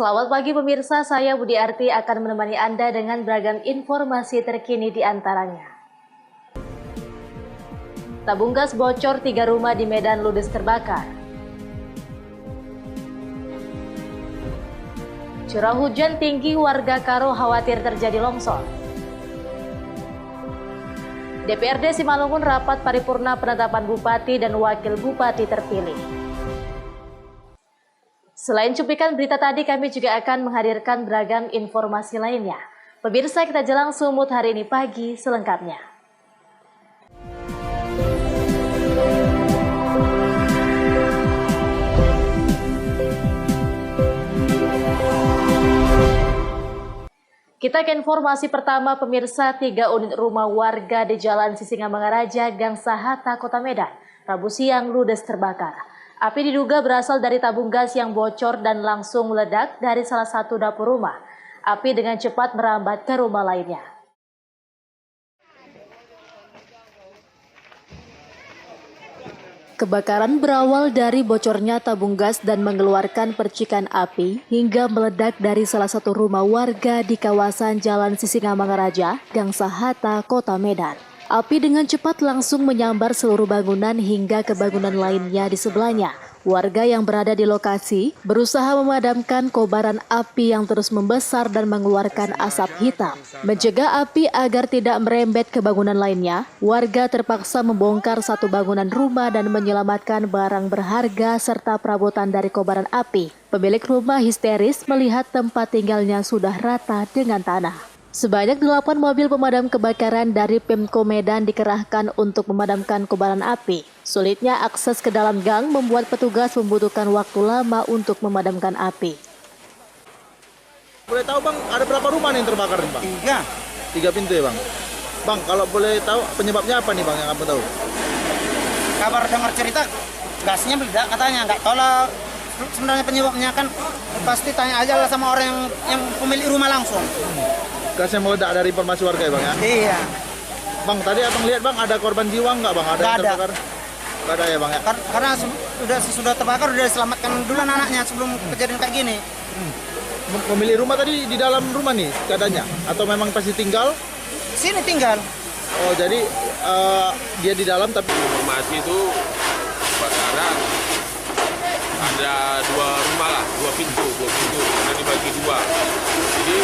Selamat pagi pemirsa, saya Budi Arti akan menemani Anda dengan beragam informasi terkini di antaranya. Tabung gas bocor 3 rumah di Medan ludes terbakar. Curah hujan tinggi, warga Karo khawatir terjadi longsor. DPRD Simalungun rapat paripurna penetapan bupati dan wakil bupati terpilih. Selain cuplikan berita tadi, kami juga akan menghadirkan beragam informasi lainnya. Pemirsa, kita jelang sumut hari ini pagi selengkapnya. Kita ke informasi pertama, pemirsa. 3 unit rumah warga di Jalan Sisingamangaraja, Gang Sahata, Kota Medan, Rabu siang ludes terbakar. Api diduga berasal dari tabung gas yang bocor dan langsung meledak dari salah satu dapur rumah. Api dengan cepat merambat ke rumah lainnya. Kebakaran berawal dari bocornya tabung gas dan mengeluarkan percikan api hingga meledak dari salah satu rumah warga di kawasan Jalan Sisingamangaraja, Gang Sahata, Kota Medan. Api dengan cepat langsung menyambar seluruh bangunan hingga ke bangunan lainnya di sebelahnya. Warga yang berada di lokasi berusaha memadamkan kobaran api yang terus membesar dan mengeluarkan asap hitam. Mencegah api agar tidak merembet ke bangunan lainnya, warga terpaksa membongkar satu bangunan rumah dan menyelamatkan barang berharga serta perabotan dari kobaran api. Pemilik rumah histeris melihat tempat tinggalnya sudah rata dengan tanah. Sebanyak 8 mobil pemadam kebakaran dari Pemko Medan dikerahkan untuk memadamkan kobaran api. Sulitnya akses ke dalam gang membuat petugas membutuhkan waktu lama untuk memadamkan api. Boleh tahu Bang, ada berapa rumah nih yang terbakar nih Bang? 3 pintu ya Bang? Bang, kalau boleh tahu penyebabnya apa nih Bang yang kamu tahu? Kabar dengar cerita gasnya meledak katanya, nggak tahu lah sebenarnya penyebabnya kan pasti tanya aja lah sama orang yang pemilik rumah langsung. Gasnya meledak dari informasi warga ya Bang ya? Iya. Bang, tadi abang lihat Bang ada korban jiwa nggak Bang? Ada yang terbakar? Nggak ada ya Bang ya? Karena sudah terbakar, udah diselamatkan dulu anak-anaknya sebelum kejadian kayak gini. Pemilik rumah tadi di dalam rumah nih keadaannya? Atau memang pasti tinggal? Sini tinggal. Oh, jadi dia di dalam tapi... Informasi itu kebakaran ada 2 rumah lah, 2 pintu karena dibagi 2. Jadi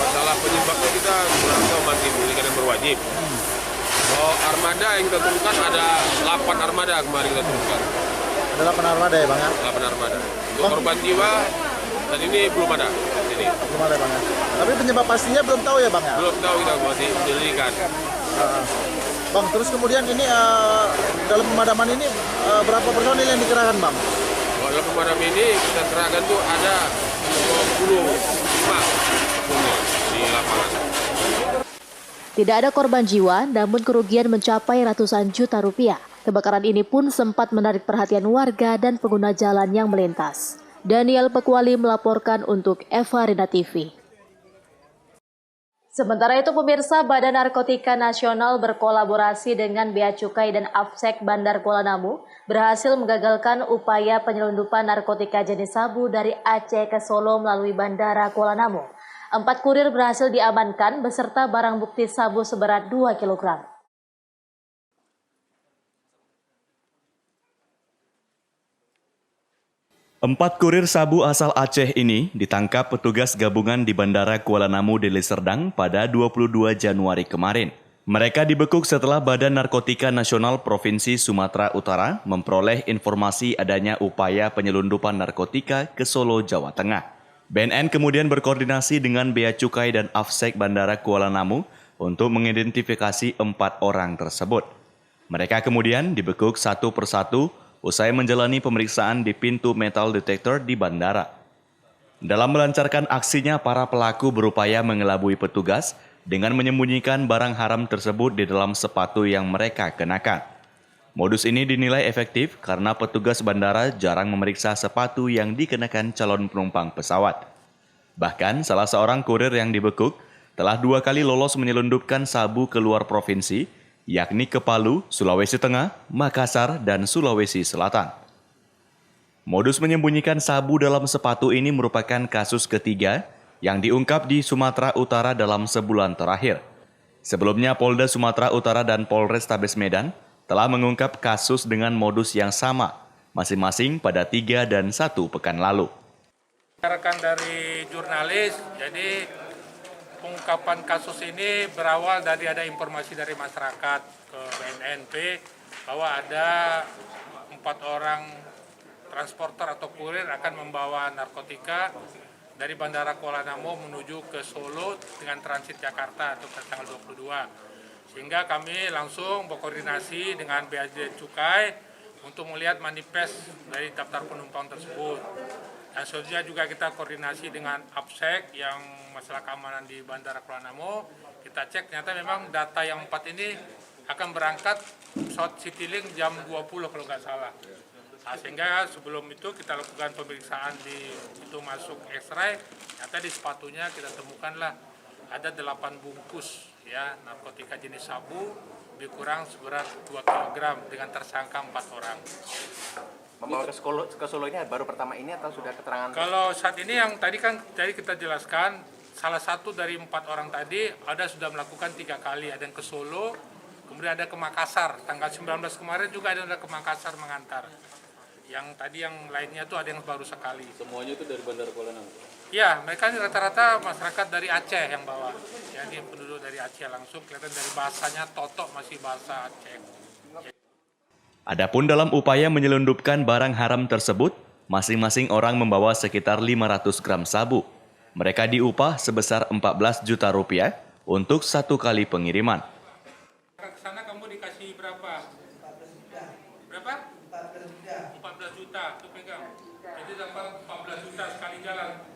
masalah penyebabnya kita kurang tahu, masih penyelidikan yang berwajib. Oh, armada yang kita turunkan ada 8 armada kemarin kita turunkan. Ada 8 armada ya Bang ya? 8 armada. Untuk korban jiwa dan ini belum ada. Belum ada Bang ya? Tapi penyebab pastinya belum tahu ya Bang ya? Belum tahu, kita masih penyelidikan. Bang, terus kemudian ini dalam pemadaman ini berapa personil yang dikerahkan Bang? Dalam pemadam ini kita kerahkan tuh ada 25 di lapangan. Tidak ada korban jiwa, namun kerugian mencapai ratusan juta rupiah. Kebakaran ini pun sempat menarik perhatian warga dan pengguna jalan yang melintas. Daniel Pekwali melaporkan untuk Eva Rina TV. Sementara itu pemirsa, Badan Narkotika Nasional berkolaborasi dengan Bea Cukai dan Afsek Bandar Kuala Namu berhasil menggagalkan upaya penyelundupan narkotika jenis sabu dari Aceh ke Solo melalui Bandara Kuala Namu. 4 kurir berhasil diamankan beserta barang bukti sabu seberat 2 kg. Empat kurir sabu asal Aceh ini ditangkap petugas gabungan di Bandara Kuala Namu Deli Serdang pada 22 Januari kemarin. Mereka dibekuk setelah Badan Narkotika Nasional Provinsi Sumatera Utara memperoleh informasi adanya upaya penyelundupan narkotika ke Solo, Jawa Tengah. BNN kemudian berkoordinasi dengan Bea Cukai dan Afsek Bandara Kuala Namu untuk mengidentifikasi 4 orang tersebut. Mereka kemudian dibekuk satu persatu usai menjalani pemeriksaan di pintu metal detector di bandara. Dalam melancarkan aksinya, para pelaku berupaya mengelabui petugas dengan menyembunyikan barang haram tersebut di dalam sepatu yang mereka kenakan. Modus ini dinilai efektif karena petugas bandara jarang memeriksa sepatu yang dikenakan calon penumpang pesawat. Bahkan salah seorang kurir yang dibekuk telah 2 kali lolos menyelundupkan sabu ke luar provinsi, yakni ke Palu, Sulawesi Tengah, Makassar, dan Sulawesi Selatan. Modus menyembunyikan sabu dalam sepatu ini merupakan kasus ketiga yang diungkap di Sumatera Utara dalam sebulan terakhir. Sebelumnya Polda Sumatera Utara dan Polrestabes Medan telah mengungkap kasus dengan modus yang sama, masing-masing pada 3 dan 1 pekan lalu. Rekan dari jurnalis, jadi pengungkapan kasus ini berawal dari ada informasi dari masyarakat ke BNNP bahwa ada 4 orang transporter atau kurir akan membawa narkotika dari Bandara Kuala Namu menuju ke Solo dengan transit Jakarta untuk tanggal 22. Sehingga kami langsung berkoordinasi dengan Bea Cukai untuk melihat manifest dari daftar penumpang tersebut. Dan selanjutnya juga kita koordinasi dengan APSEC yang masalah keamanan di Bandara Kuala Namu. Kita cek ternyata memang data yang 4 ini akan berangkat pesawat Citylink jam 20 kalau nggak salah. Nah, sehingga sebelum itu kita lakukan pemeriksaan di itu masuk X-ray, ternyata di sepatunya kita temukanlah ada 8 bungkus ya narkotika jenis sabu lebih kurang seberat 2 kg dengan tersangka 4 orang. Membawa ke Solo ini baru pertama ini atau sudah keterangan? Kalau saat ini yang tadi kita jelaskan salah satu dari 4 orang tadi ada sudah melakukan 3 kali, ada yang ke Solo, kemudian ada ke Makassar, tanggal 19 kemarin juga ada ke Makassar mengantar. Yang tadi yang lainnya itu ada yang baru sekali. Semuanya itu dari Bandara Kuala Namu? Ya, mereka rata-rata masyarakat dari Aceh yang bawa. Jadi penduduk dari Aceh langsung, kelihatan dari bahasanya totok masih bahasa Aceh. Adapun dalam upaya menyelundupkan barang haram tersebut, masing-masing orang membawa sekitar 500 gram sabu. Mereka diupah sebesar 14 juta rupiah untuk 1 kali pengiriman. Ke sana kamu dikasih berapa? Berapa? 14 juta, itu pegang. Jadi dapat 14 juta sekali jalan.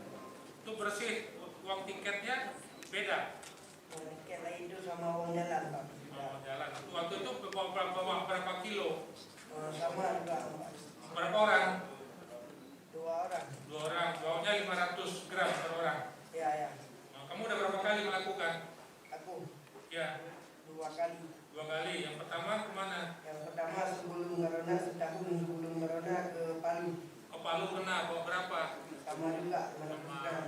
Itu bersih, uang tiketnya beda. Tiket lain itu sama uang jalan, Pak. Oh, jalan. Waktu itu bawa berapa kilo? Sama juga. Berapa orang? 2 orang. 2 orang, bawanya 500 gram per orang. Ya, ya. Nah, kamu udah berapa kali melakukan? Aku Ya, 2 kali. 2 kali. Yang pertama kemana? Yang pertama sebelum Corona, setahun sebelum Corona ke Palu. Ke Palu kena, bawa berapa? Sama juga, 500 gram.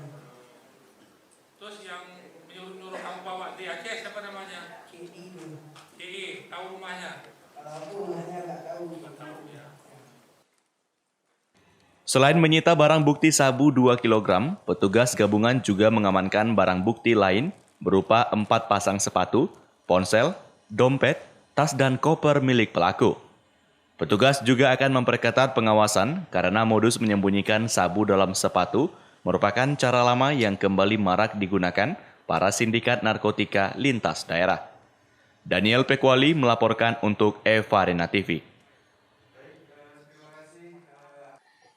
Terus yang nyuruh kamu bawa di Aceh siapa namanya? CD itu. Tahu rumahnya? Kalau aku rumahnya nggak tahu. Tahu ya. Selain menyita barang bukti sabu 2 kg, petugas gabungan juga mengamankan barang bukti lain berupa 4 pasang sepatu, ponsel, dompet, tas dan koper milik pelaku. Petugas juga akan memperketat pengawasan karena modus menyembunyikan sabu dalam sepatu merupakan cara lama yang kembali marak digunakan para sindikat narkotika lintas daerah. Daniel Pekwali melaporkan untuk Eva Rena TV.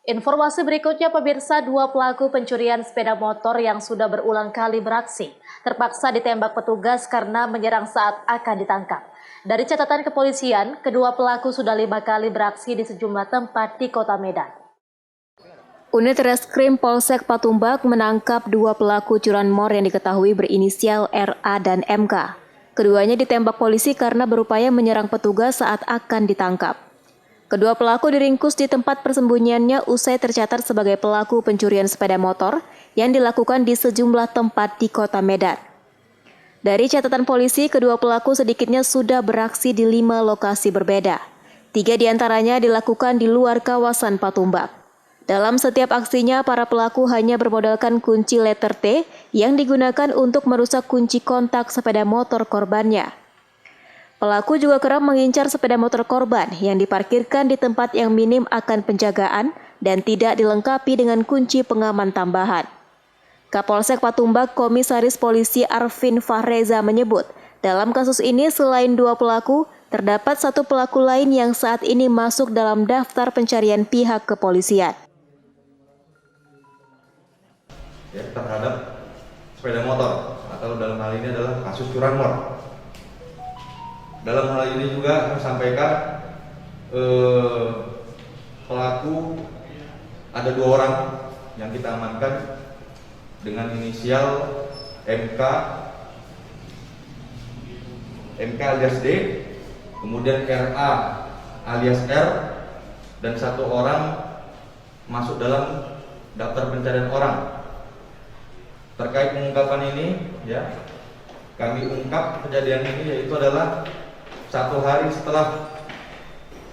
Informasi berikutnya, pemirsa, 2 pelaku pencurian sepeda motor yang sudah berulang kali beraksi terpaksa ditembak petugas karena menyerang saat akan ditangkap. Dari catatan kepolisian, kedua pelaku sudah 5 kali beraksi di sejumlah tempat di Kota Medan. Unit Reskrim Polsek Patumbak menangkap 2 pelaku curanmor yang diketahui berinisial RA dan MK. Keduanya ditembak polisi karena berupaya menyerang petugas saat akan ditangkap. Kedua pelaku diringkus di tempat persembunyiannya usai tercatat sebagai pelaku pencurian sepeda motor yang dilakukan di sejumlah tempat di Kota Medan. Dari catatan polisi, kedua pelaku sedikitnya sudah beraksi di 5 lokasi berbeda. 3 diantaranya dilakukan di luar kawasan Patumbak. Dalam setiap aksinya, para pelaku hanya bermodalkan kunci letter T yang digunakan untuk merusak kunci kontak sepeda motor korbannya. Pelaku juga kerap mengincar sepeda motor korban yang diparkirkan di tempat yang minim akan penjagaan dan tidak dilengkapi dengan kunci pengaman tambahan. Kapolsek Patumbak Komisaris Polisi Arvin Fahreza menyebut, dalam kasus ini selain 2 pelaku, terdapat 1 pelaku lain yang saat ini masuk dalam daftar pencarian pihak kepolisian. Ya, terhadap sepeda motor atau dalam hal ini adalah kasus curanmor. Dalam hal ini juga kami sampaikan pelaku ada 2 orang yang kita amankan dengan inisial MK alias D, kemudian RA alias R, dan 1 orang masuk dalam daftar pencarian orang. Terkait pengungkapan ini, ya, kami ungkap kejadian ini yaitu adalah 1 hari setelah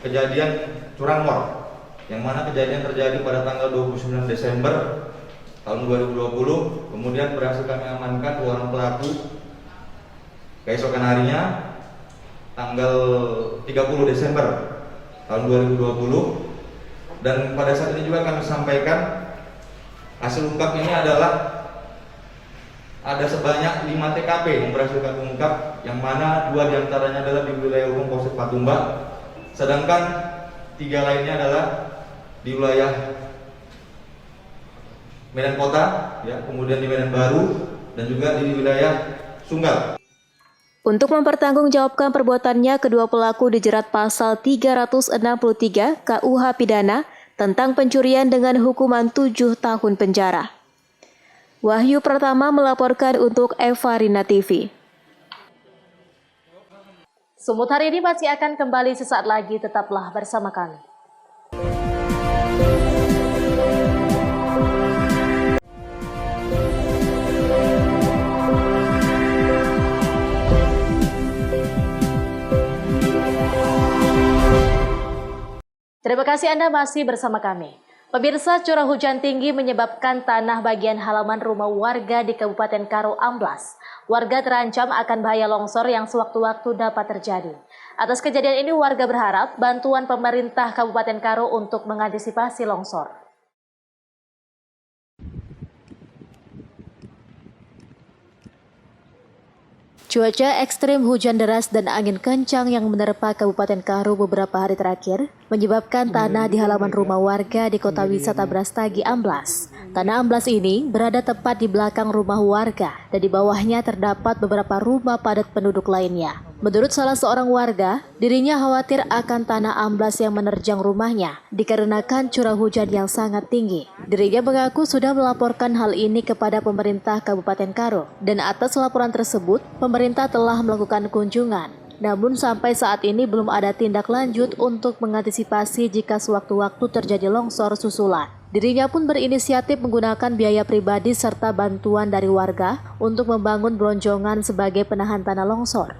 kejadian curanmor, yang mana kejadian terjadi pada tanggal 29 Desember tahun 2020. Kemudian berhasil kami amankan 2 orang pelaku keesokan harinya tanggal 30 Desember tahun 2020. Dan pada saat ini juga kami sampaikan hasil ungkap ini adalah ada sebanyak 5 TKP yang berhasil kami ungkap, yang mana 2 diantaranya adalah di wilayah hukum Polsek Patumba, sedangkan 3 lainnya adalah di wilayah Medan Kota, ya, kemudian di Medan Baru, dan juga di wilayah Sunggal. Untuk mempertanggungjawabkan perbuatannya, kedua pelaku dijerat pasal 363 KUH Pidana tentang pencurian dengan hukuman 7 tahun penjara. Wahyu Pratama melaporkan untuk Evarina TV. Sumut hari ini masih akan kembali sesaat lagi, tetaplah bersama kami. Terima kasih Anda masih bersama kami. Pemirsa, curah hujan tinggi menyebabkan tanah bagian halaman rumah warga di Kabupaten Karo amblas. Warga terancam akan bahaya longsor yang sewaktu-waktu dapat terjadi. Atas kejadian ini, warga berharap bantuan pemerintah Kabupaten Karo untuk mengantisipasi longsor. Cuaca ekstrim, hujan deras dan angin kencang yang menerpa Kabupaten Karo beberapa hari terakhir menyebabkan tanah di halaman rumah warga di Kota Wisata Brastagi amblas. Tanah amblas ini berada tepat di belakang rumah warga dan di bawahnya terdapat beberapa rumah padat penduduk lainnya. Menurut salah seorang warga, dirinya khawatir akan tanah amblas yang menerjang rumahnya dikarenakan curah hujan yang sangat tinggi. Dirinya mengaku sudah melaporkan hal ini kepada pemerintah Kabupaten Karo dan atas laporan tersebut, pemerintah telah melakukan kunjungan. Namun sampai saat ini belum ada tindak lanjut untuk mengantisipasi jika sewaktu-waktu terjadi longsor susulan. Dirinya pun berinisiatif menggunakan biaya pribadi serta bantuan dari warga untuk membangun bronjongan sebagai penahan tanah longsor.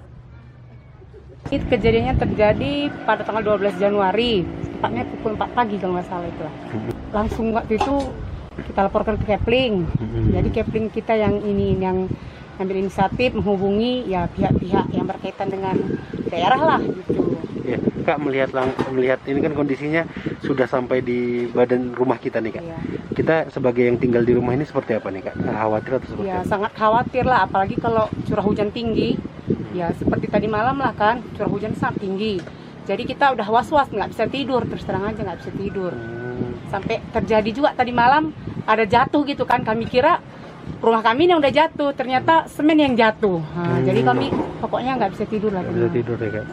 Kejadiannya terjadi pada tanggal 12 Januari, tepatnya pukul 4 pagi kalau nggak salah itu. Langsung waktu itu kita laporkan ke Kepling. Jadi Kepling kita yang ambil inisiatif menghubungi ya pihak-pihak yang berkaitan dengan daerah lah gitu. Ya, Kak melihat ini kan kondisinya sudah sampai di badan rumah kita nih Kak. Ya. Kita sebagai yang tinggal di rumah ini seperti apa nih Kak? Khawatir atau seperti ya, apa? Sangat khawatir lah, apalagi kalau curah hujan tinggi. Ya seperti tadi malam lah kan, curah hujan sangat tinggi. Jadi kita udah was-was, nggak bisa tidur, terus terang aja nggak bisa tidur. Sampai terjadi juga tadi malam ada jatuh gitu kan, kami kira rumah kami yang udah jatuh, ternyata semen yang jatuh. Jadi kami pokoknya nggak bisa tidur lagi. Nggak bisa tidur ya Kak.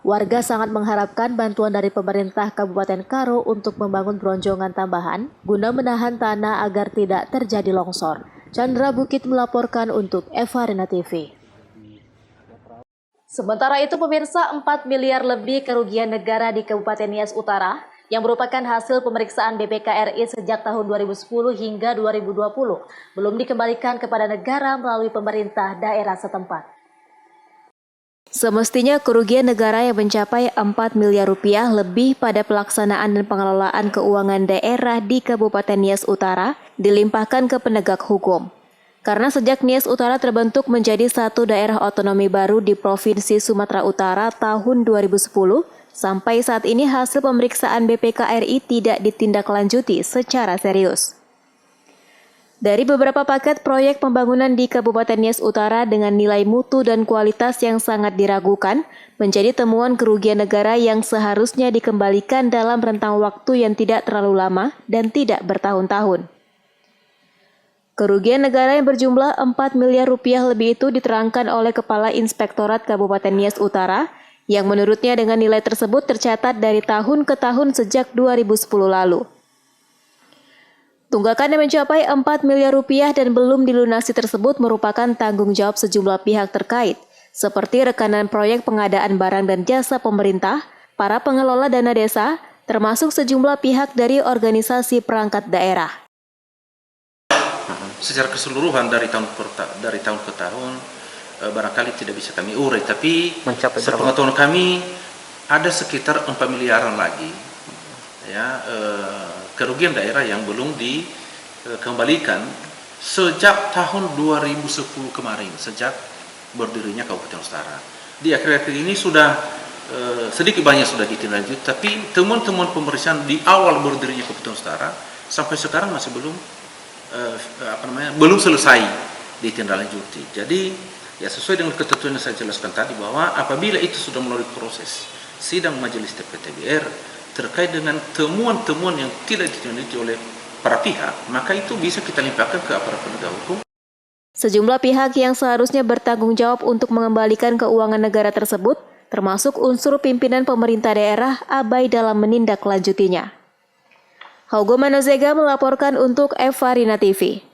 Warga sangat mengharapkan bantuan dari pemerintah Kabupaten Karo untuk membangun bronjongan tambahan guna menahan tanah agar tidak terjadi longsor. Chandra Bukit melaporkan untuk Evarina TV. Sementara itu, pemirsa, 4 miliar lebih kerugian negara di Kabupaten Nias Utara yang merupakan hasil pemeriksaan BPK RI sejak tahun 2010 hingga 2020 belum dikembalikan kepada negara melalui pemerintah daerah setempat. Semestinya kerugian negara yang mencapai 4 miliar rupiah lebih pada pelaksanaan dan pengelolaan keuangan daerah di Kabupaten Nias Utara dilimpahkan ke penegak hukum. Karena sejak Nias Utara terbentuk menjadi satu daerah otonomi baru di Provinsi Sumatera Utara tahun 2010, sampai saat ini hasil pemeriksaan BPK RI tidak ditindaklanjuti secara serius. Dari beberapa paket proyek pembangunan di Kabupaten Nias Utara dengan nilai mutu dan kualitas yang sangat diragukan, menjadi temuan kerugian negara yang seharusnya dikembalikan dalam rentang waktu yang tidak terlalu lama dan tidak bertahun-tahun. Kerugian negara yang berjumlah 4 miliar rupiah lebih itu diterangkan oleh Kepala Inspektorat Kabupaten Nias Utara, yang menurutnya dengan nilai tersebut tercatat dari tahun ke tahun sejak 2010 lalu. Tunggakan yang mencapai 4 miliar rupiah dan belum dilunasi tersebut merupakan tanggung jawab sejumlah pihak terkait, seperti rekanan proyek pengadaan barang dan jasa pemerintah, para pengelola dana desa, termasuk sejumlah pihak dari organisasi perangkat daerah. Secara keseluruhan dari tahun ke tahun barangkali tidak bisa kami urai, tapi sepengetahuan kami ada sekitar 4 miliaran lagi ya kerugian daerah yang belum dikembalikan sejak tahun 2010 kemarin, sejak berdirinya Kabupaten Ostara. Di akhir-akhir ini sudah sedikit banyak sudah ditindaklanjuti, tapi temuan-temuan pemeriksaan di awal berdirinya Kabupaten Ostara sampai sekarang masih belum selesai ditindaklanjuti. Jadi ya sesuai dengan ketentuan yang saya jelaskan tadi, bahwa apabila itu sudah melalui proses sidang Majelis TPTBR terkait dengan temuan-temuan yang tidak ditindaklanjuti oleh para pihak, maka itu bisa kita limpahkan ke aparat penegak hukum. Sejumlah pihak yang seharusnya bertanggung jawab untuk mengembalikan keuangan negara tersebut, termasuk unsur pimpinan pemerintah daerah, abai dalam menindaklanjutinya. Hugo Manozega melaporkan untuk Evarina TV.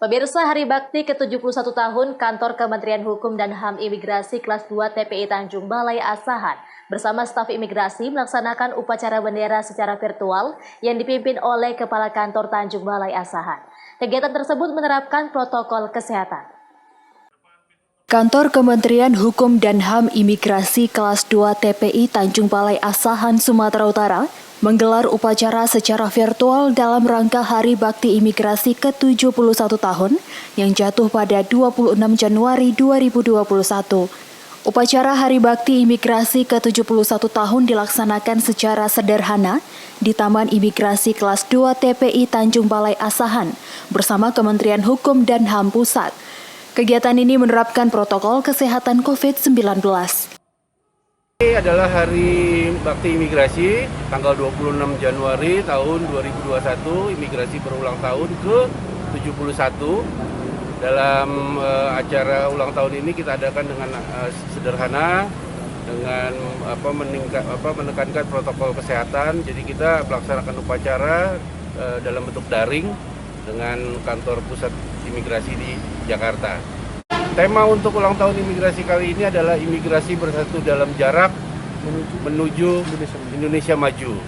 Pemirsa, Hari Bakti ke-71 tahun Kantor Kementerian Hukum dan HAM Imigrasi Kelas 2 TPI Tanjung Balai Asahan bersama staf imigrasi melaksanakan upacara bendera secara virtual yang dipimpin oleh Kepala Kantor Tanjung Balai Asahan. Kegiatan tersebut menerapkan protokol kesehatan. Kantor Kementerian Hukum dan HAM Imigrasi Kelas 2 TPI Tanjung Balai Asahan, Sumatera Utara menggelar upacara secara virtual dalam rangka Hari Bakti Imigrasi ke-71 tahun yang jatuh pada 26 Januari 2021. Upacara Hari Bakti Imigrasi ke-71 tahun dilaksanakan secara sederhana di Taman Imigrasi Kelas 2 TPI Tanjung Balai Asahan bersama Kementerian Hukum dan HAM Pusat. Kegiatan ini menerapkan protokol kesehatan COVID-19. Ini adalah Hari Bakti Imigrasi tanggal 26 Januari tahun 2021, imigrasi berulang tahun ke-71. Dalam acara ulang tahun ini kita adakan dengan sederhana, dengan menekankan protokol kesehatan. Jadi kita melaksanakan upacara dalam bentuk daring dengan kantor pusat imigrasi di Jakarta. Tema untuk ulang tahun imigrasi kali ini adalah imigrasi bersatu dalam jarak menuju Indonesia Maju.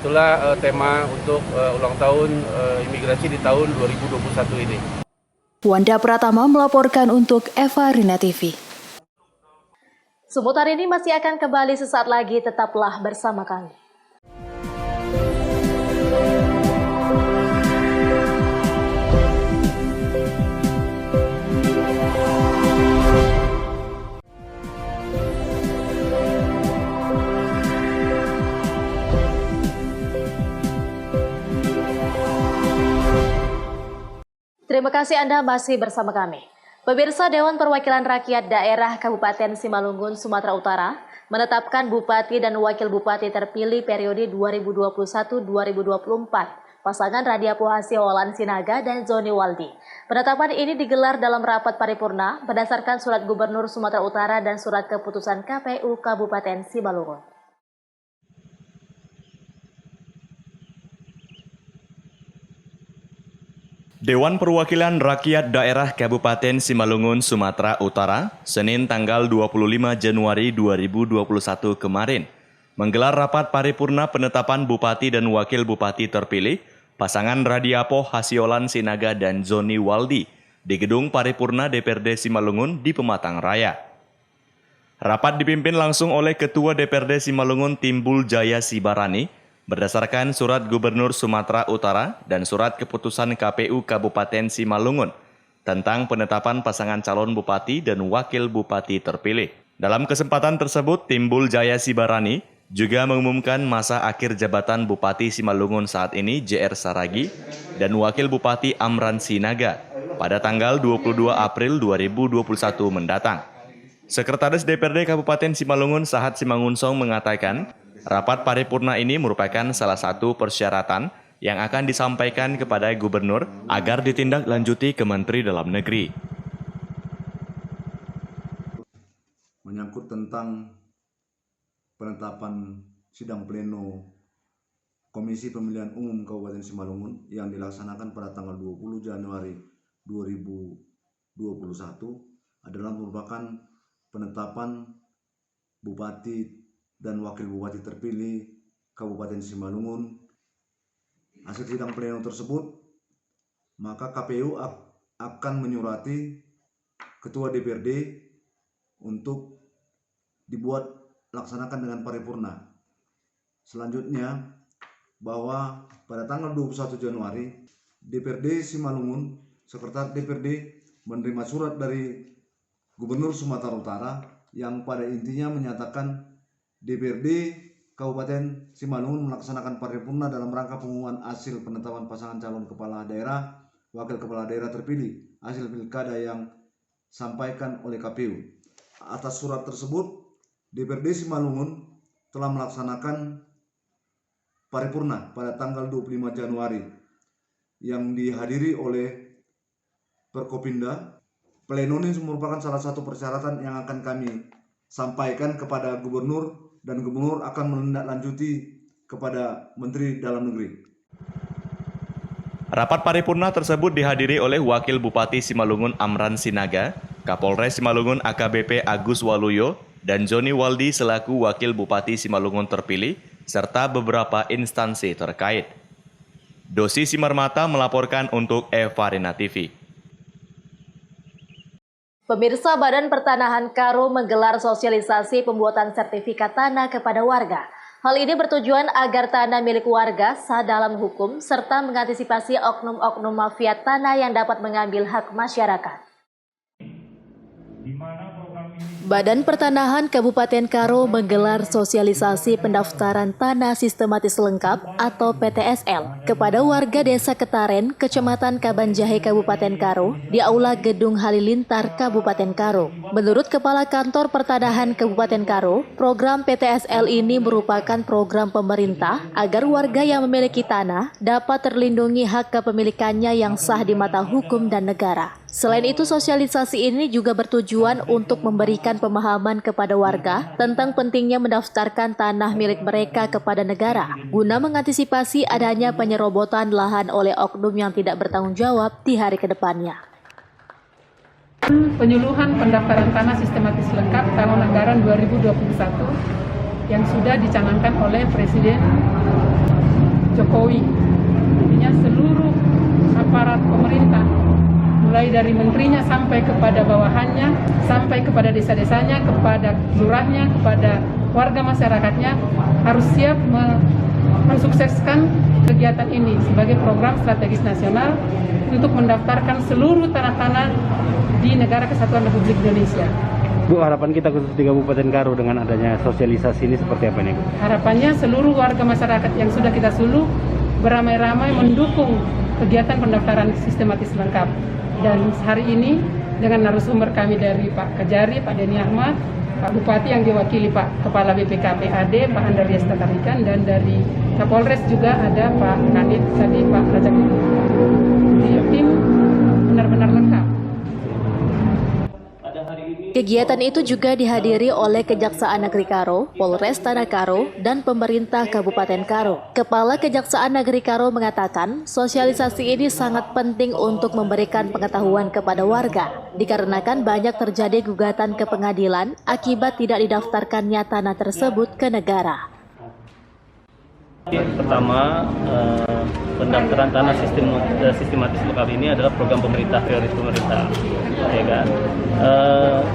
Itulah tema untuk ulang tahun imigrasi di tahun 2021 ini. Wanda Pratama melaporkan untuk Evarina TV. Seputar ini masih akan kembali sesaat lagi, tetaplah bersama kami. Terima kasih Anda masih bersama kami. Pemirsa, Dewan Perwakilan Rakyat Daerah Kabupaten Simalungun, Sumatera Utara menetapkan Bupati dan Wakil Bupati terpilih periode 2021-2024, pasangan Radiapo Hasiolan Sinaga dan Zoni Waldi. Penetapan ini digelar dalam rapat paripurna berdasarkan surat Gubernur Sumatera Utara dan surat keputusan KPU Kabupaten Simalungun. Dewan Perwakilan Rakyat Daerah Kabupaten Simalungun, Sumatera Utara, Senin tanggal 25 Januari 2021 kemarin, menggelar rapat paripurna penetapan Bupati dan Wakil Bupati terpilih, pasangan Radiapo Hasiolan Sinaga dan Zoni Waldi, di Gedung Paripurna DPRD Simalungun di Pematang Raya. Rapat dipimpin langsung oleh Ketua DPRD Simalungun Timbul Jaya Sibarani, berdasarkan surat Gubernur Sumatera Utara dan surat keputusan KPU Kabupaten Simalungun tentang penetapan pasangan calon bupati dan wakil bupati terpilih. Dalam kesempatan tersebut, Timbul Jaya Sibarani juga mengumumkan masa akhir jabatan Bupati Simalungun saat ini JR Saragi dan Wakil Bupati Amran Sinaga pada tanggal 22 April 2021 mendatang. Sekretaris DPRD Kabupaten Simalungun Sahat Simangunsong mengatakan, rapat paripurna ini merupakan salah satu persyaratan yang akan disampaikan kepada Gubernur agar ditindaklanjuti ke Menteri Dalam Negeri. Menyangkut tentang penetapan sidang pleno Komisi Pemilihan Umum Kabupaten Simalungun yang dilaksanakan pada tanggal 20 Januari 2021 adalah merupakan penetapan Bupati dan Wakil Bupati terpilih Kabupaten Simalungun. Hasil sidang pleno tersebut, maka KPU akan menyurati Ketua DPRD untuk dibuat laksanakan dengan paripurna. Selanjutnya, bahwa pada tanggal 21 Januari, DPRD Simalungun, Sekretariat DPRD menerima surat dari Gubernur Sumatera Utara yang pada intinya menyatakan DPRD Kabupaten Simalungun melaksanakan paripurna dalam rangka pengumuman hasil penetapan pasangan calon kepala daerah, wakil kepala daerah terpilih, hasil pilkada yang disampaikan oleh KPU. Atas surat tersebut, DPRD Simalungun telah melaksanakan paripurna pada tanggal 25 Januari yang dihadiri oleh Perkopimda. Pleno ini merupakan salah satu persyaratan yang akan kami sampaikan kepada Gubernur, dan Gubernur akan menindaklanjuti kepada Menteri Dalam Negeri. Rapat paripurna tersebut dihadiri oleh Wakil Bupati Simalungun Amran Sinaga, Kapolres Simalungun AKBP Agus Waluyo, dan Joni Waldi selaku Wakil Bupati Simalungun terpilih, serta beberapa instansi terkait. Dosi Simarmata melaporkan untuk Evarina TV. Pemirsa, Badan Pertanahan Karo menggelar sosialisasi pembuatan sertifikat tanah kepada warga. Hal ini bertujuan agar tanah milik warga sah dalam hukum serta mengantisipasi oknum-oknum mafia tanah yang dapat mengambil hak masyarakat. Badan Pertanahan Kabupaten Karo menggelar sosialisasi pendaftaran tanah sistematis lengkap atau PTSL kepada warga Desa Ketaren, Kecamatan Kabanjahe, Kabupaten Karo di Aula Gedung Halilintar, Kabupaten Karo. Menurut Kepala Kantor Pertanahan Kabupaten Karo, program PTSL ini merupakan program pemerintah agar warga yang memiliki tanah dapat terlindungi hak kepemilikannya yang sah di mata hukum dan negara. Selain itu, sosialisasi ini juga bertujuan untuk memberikan pemahaman kepada warga tentang pentingnya mendaftarkan tanah milik mereka kepada negara, guna mengantisipasi adanya penyerobotan lahan oleh oknum yang tidak bertanggung jawab di hari kedepannya. Penyuluhan pendaftaran tanah sistematis lengkap tahun anggaran 2021 yang sudah dicanangkan oleh Presiden Jokowi. Artinya seluruh aparat pemerintah, mulai dari menterinya sampai kepada bawahannya, sampai kepada desa-desanya, kepada lurahnya, kepada warga masyarakatnya, harus siap mensukseskan kegiatan ini sebagai program strategis nasional untuk mendaftarkan seluruh tanah-tanah di Negara Kesatuan Republik Indonesia. Bu, harapan kita khusus di Kabupaten Karo dengan adanya sosialisasi ini seperti apa nih, Bu? Harapannya seluruh warga masyarakat yang sudah kita suluh beramai-ramai mendukung kegiatan pendaftaran sistematis lengkap. Dan hari ini dengan narasumber kami dari Pak Kejari, Pak Denny Ahmad, Pak Bupati yang diwakili Pak Kepala BPKP AD, Pak Andarias Tatarikan, dan dari Kapolres juga ada Pak Kadit tadi, Pak Rajak. Tim benar-benar lengkap. Kegiatan itu juga dihadiri oleh Kejaksaan Negeri Karo, Polres Tanah Karo, dan pemerintah Kabupaten Karo. Kepala Kejaksaan Negeri Karo mengatakan sosialisasi ini sangat penting untuk memberikan pengetahuan kepada warga, dikarenakan banyak terjadi gugatan ke pengadilan akibat tidak didaftarkannya tanah tersebut ke negara. Pertama, pendaftaran tanah sistematis lengkap ini adalah program pemerintah, prioritas pemerintah, ya kan?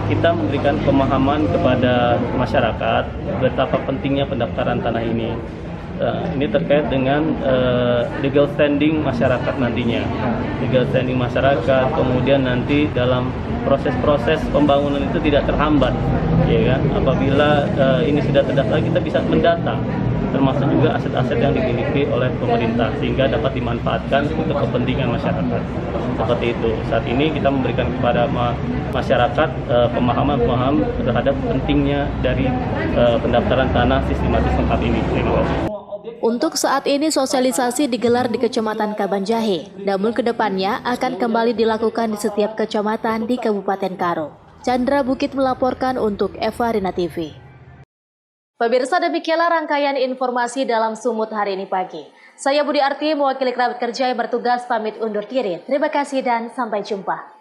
Kita memberikan pemahaman kepada masyarakat betapa pentingnya pendaftaran tanah ini. Ini terkait dengan legal standing masyarakat nantinya, legal standing masyarakat, kemudian nanti dalam proses-proses pembangunan itu tidak terhambat, ya kan? Apabila ini sudah terdaftar, kita bisa mendata, termasuk juga aset-aset yang dimiliki oleh pemerintah sehingga dapat dimanfaatkan untuk kepentingan masyarakat. Seperti itu. Saat ini kita memberikan kepada masyarakat pemahaman terhadap pentingnya dari pendaftaran tanah sistematis lengkap ini. Terima kasih. Untuk saat ini sosialisasi digelar di Kecamatan Kabanjahe, namun kedepannya akan kembali dilakukan di setiap kecamatan di Kabupaten Karo. Chandra Bukit melaporkan untuk Evarina TV. Pemirsa, demikianlah rangkaian informasi dalam Sumut hari ini pagi. Saya Budi Arti, mewakili kerabat kerja yang bertugas pamit undur diri. Terima kasih dan sampai jumpa.